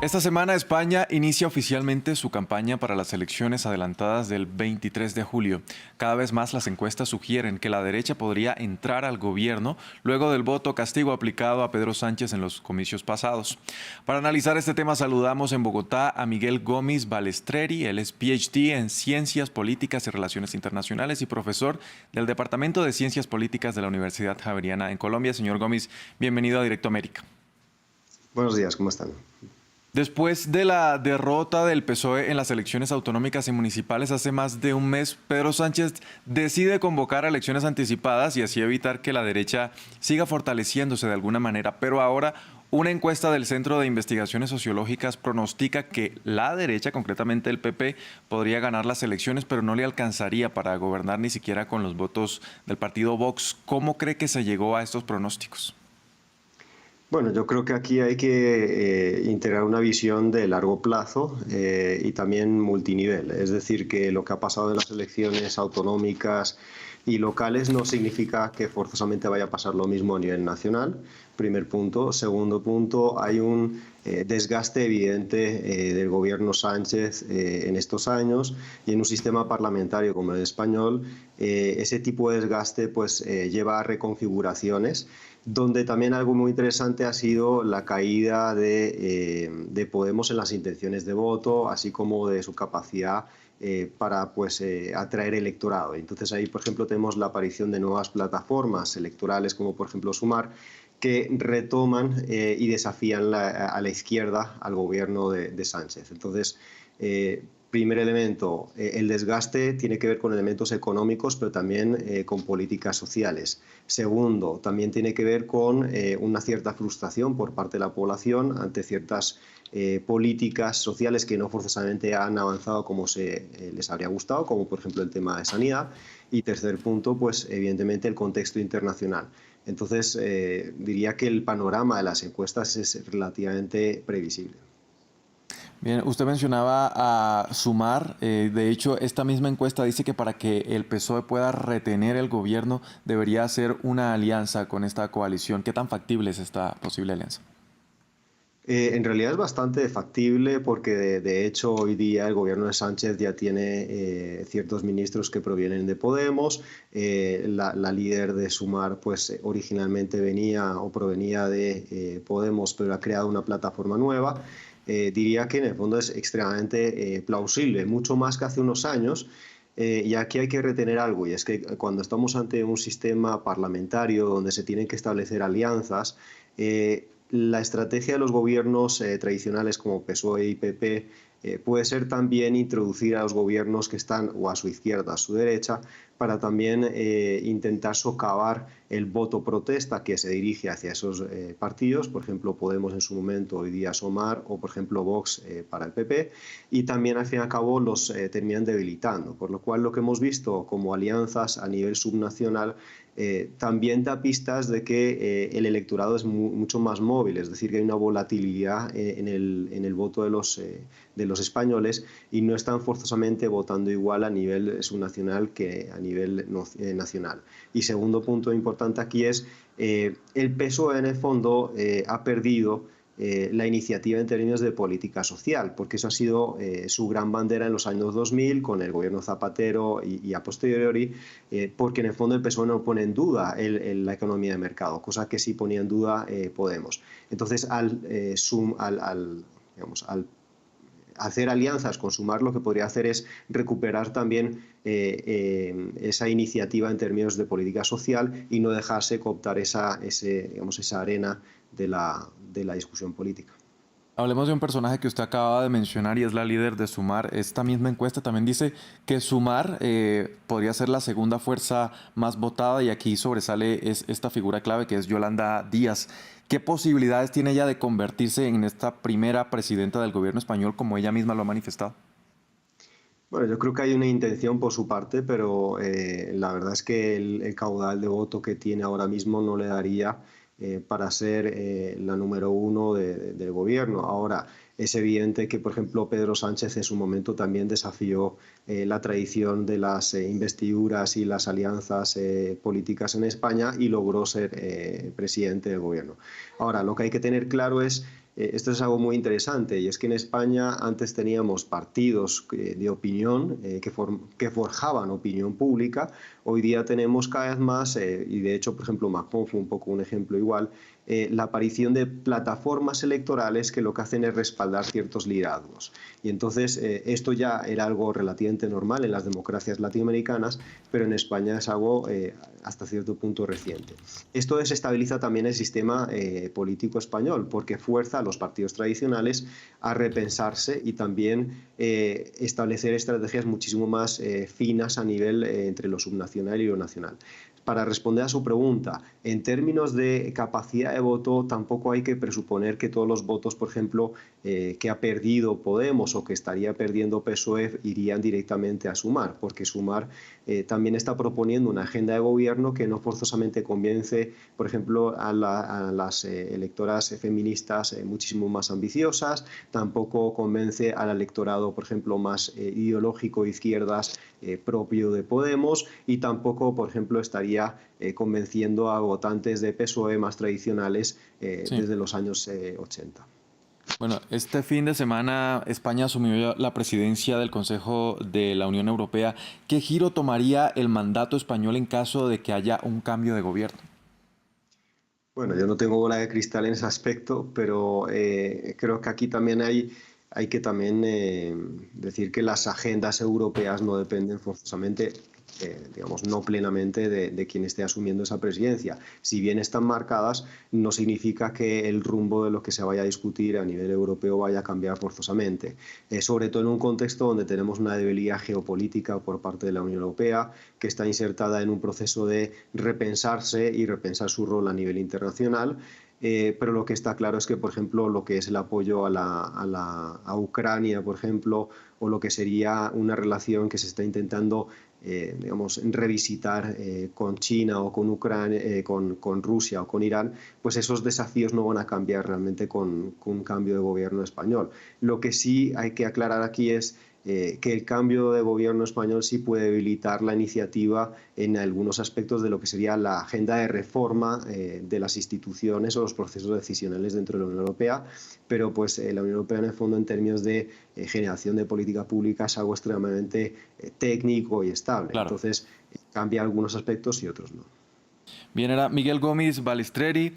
Esta semana España inicia oficialmente su campaña para las elecciones adelantadas del 23 de julio. Cada vez más las encuestas sugieren que la derecha podría entrar al gobierno luego del voto castigo aplicado a Pedro Sánchez en los comicios pasados. Para analizar este tema saludamos en Bogotá a Miguel Gómez Balestreri. Él es PhD en Ciencias Políticas y Relaciones Internacionales y profesor del Departamento de Ciencias Políticas de la Universidad Javeriana en Colombia. Señor Gómez, bienvenido a Directo América. Buenos días, ¿cómo están? Después de la derrota del PSOE en las elecciones autonómicas y municipales hace más de un mes, Pedro Sánchez decide convocar a elecciones anticipadas y así evitar que la derecha siga fortaleciéndose de alguna manera. Pero ahora una encuesta del Centro de Investigaciones Sociológicas pronostica que la derecha, concretamente el PP, podría ganar las elecciones, pero no le alcanzaría para gobernar ni siquiera con los votos del partido Vox. ¿Cómo cree que se llegó a estos pronósticos? Bueno, yo creo que aquí hay que integrar una visión de largo plazo y también multinivel. Es decir, que lo que ha pasado en las elecciones autonómicas y locales no significa que forzosamente vaya a pasar lo mismo a nivel nacional. Primer punto. Segundo punto, hay un desgaste evidente del gobierno Sánchez en estos años y en un sistema parlamentario como el español, ese tipo de desgaste pues, lleva a reconfiguraciones, donde también algo muy interesante ha sido la caída de Podemos en las intenciones de voto, así como de su capacidad para pues, atraer electorado. Entonces ahí, por ejemplo, tenemos la aparición de nuevas plataformas electorales, como por ejemplo Sumar, que retoman y desafían a la izquierda al gobierno de Sánchez. Entonces, primer elemento, el desgaste tiene que ver con elementos económicos, pero también con políticas sociales. Segundo, también tiene que ver con una cierta frustración por parte de la población ante ciertas políticas sociales que no forzosamente han avanzado como les habría gustado, como por ejemplo el tema de sanidad. Y tercer punto, pues evidentemente el contexto internacional. Entonces, diría que el panorama de las encuestas es relativamente previsible. Bien, usted mencionaba a Sumar. De hecho, esta misma encuesta dice que para que el PSOE pueda retener el gobierno debería hacer una alianza con esta coalición. ¿Qué tan factible es esta posible alianza? En realidad es bastante factible porque de hecho hoy día el gobierno de Sánchez ya tiene ciertos ministros que provienen de Podemos. La líder de Sumar pues originalmente venía o provenía de Podemos, pero ha creado una plataforma nueva. Diría que en el fondo es extremadamente plausible, mucho más que hace unos años. Y aquí hay que retener algo, y es que cuando estamos ante un sistema parlamentario donde se tienen que establecer alianzas, la estrategia de los gobiernos tradicionales como PSOE y PP puede ser también introducir a los gobiernos que están o a su izquierda o a su derecha para también intentar socavar el voto protesta que se dirige hacia esos partidos, por ejemplo Podemos en su momento, hoy día Sumar, o por ejemplo Vox para el PP, y también al fin y al cabo los terminan debilitando, por lo cual lo que hemos visto como alianzas a nivel subnacional también da pistas de que el electorado es mucho más móvil, es decir, que hay una volatilidad en el voto de los españoles y no están forzosamente votando igual a nivel subnacional que a nivel nacional. Y segundo punto importante aquí es el PSOE en el fondo ha perdido la iniciativa en términos de política social, porque eso ha sido su gran bandera en los años 2000 con el gobierno Zapatero y a posteriori, porque en el fondo el PSOE no pone en duda la economía de mercado, cosa que sí ponía en duda Podemos. Entonces, digamos, al hacer alianzas con Sumar, lo que podría hacer es recuperar también esa iniciativa en términos de política social y no dejarse cooptar esa arena de la discusión política. Hablemos de un personaje que usted acaba de mencionar y es la líder de Sumar. Esta misma encuesta también dice que Sumar podría ser la segunda fuerza más votada y aquí sobresale esta figura clave que es Yolanda Díaz. ¿Qué posibilidades tiene ella de convertirse en esta primera presidenta del gobierno español como ella misma lo ha manifestado? Bueno, yo creo que hay una intención por su parte, pero la verdad es que el caudal de voto que tiene ahora mismo no le daría para ser la número uno del gobierno. Ahora, es evidente que, por ejemplo, Pedro Sánchez en su momento también desafió la tradición de las investiduras y las alianzas políticas en España y logró ser presidente del gobierno. Ahora, lo que hay que tener claro es esto es algo muy interesante, y es que en España antes teníamos partidos de opinión que forjaban opinión pública. Hoy día tenemos cada vez más, y de hecho, por ejemplo, Macron fue un poco un ejemplo igual, la aparición de plataformas electorales que lo que hacen es respaldar ciertos liderazgos. Y entonces esto ya era algo relativamente normal en las democracias latinoamericanas, pero en España es algo hasta cierto punto reciente. Esto desestabiliza también el sistema político español, porque fuerza a los partidos tradicionales a repensarse y también establecer estrategias muchísimo más finas a nivel entre lo subnacional y lo nacional. Para responder a su pregunta, en términos de capacidad de voto, tampoco hay que presuponer que todos los votos, por ejemplo, que ha perdido Podemos o que estaría perdiendo PSOE irían directamente a Sumar, porque Sumar también está proponiendo una agenda de gobierno que no forzosamente convence, por ejemplo, a las electoras feministas muchísimo más ambiciosas, tampoco convence al electorado, por ejemplo, más ideológico de izquierdas propio de Podemos, y tampoco, por ejemplo, estaría convenciendo a votantes de PSOE más tradicionales Sí. desde los años 80. Bueno, este fin de semana España asumió la presidencia del Consejo de la Unión Europea. ¿Qué giro tomaría el mandato español en caso de que haya un cambio de gobierno? Bueno, yo no tengo bola de cristal en ese aspecto, pero creo que aquí también hay que también decir que las agendas europeas no dependen forzosamente, digamos, no plenamente de quien esté asumiendo esa presidencia. Si bien están marcadas, no significa que el rumbo de lo que se vaya a discutir a nivel europeo vaya a cambiar forzosamente. Sobre todo en un contexto donde tenemos una debilidad geopolítica por parte de la Unión Europea, que está insertada en un proceso de repensarse y repensar su rol a nivel internacional. Pero lo que está claro es que, por ejemplo, lo que es el apoyo a Ucrania, por ejemplo, o lo que sería una relación que se está intentando digamos, revisitar con China o con Ucrania, con Rusia o con Irán, pues esos desafíos no van a cambiar realmente con un cambio de gobierno español. Lo que sí hay que aclarar aquí es que el cambio de gobierno español sí puede debilitar la iniciativa en algunos aspectos de lo que sería la agenda de reforma de las instituciones o los procesos decisionales dentro de la Unión Europea, pero pues la Unión Europea en el fondo en términos de generación de política pública es algo extremadamente técnico y estable, Claro. entonces cambia algunos aspectos y otros no. Bien, era Miguel Gómez Balistreri,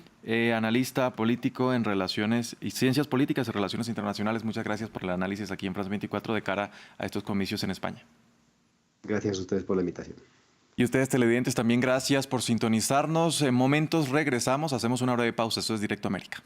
analista político en relaciones y ciencias políticas y relaciones internacionales. Muchas gracias por el análisis aquí en France 24 de cara a estos comicios en España. Gracias a ustedes por la invitación. Y ustedes televidentes también gracias por sintonizarnos. En momentos regresamos, hacemos una breve pausa. Esto es Directo América.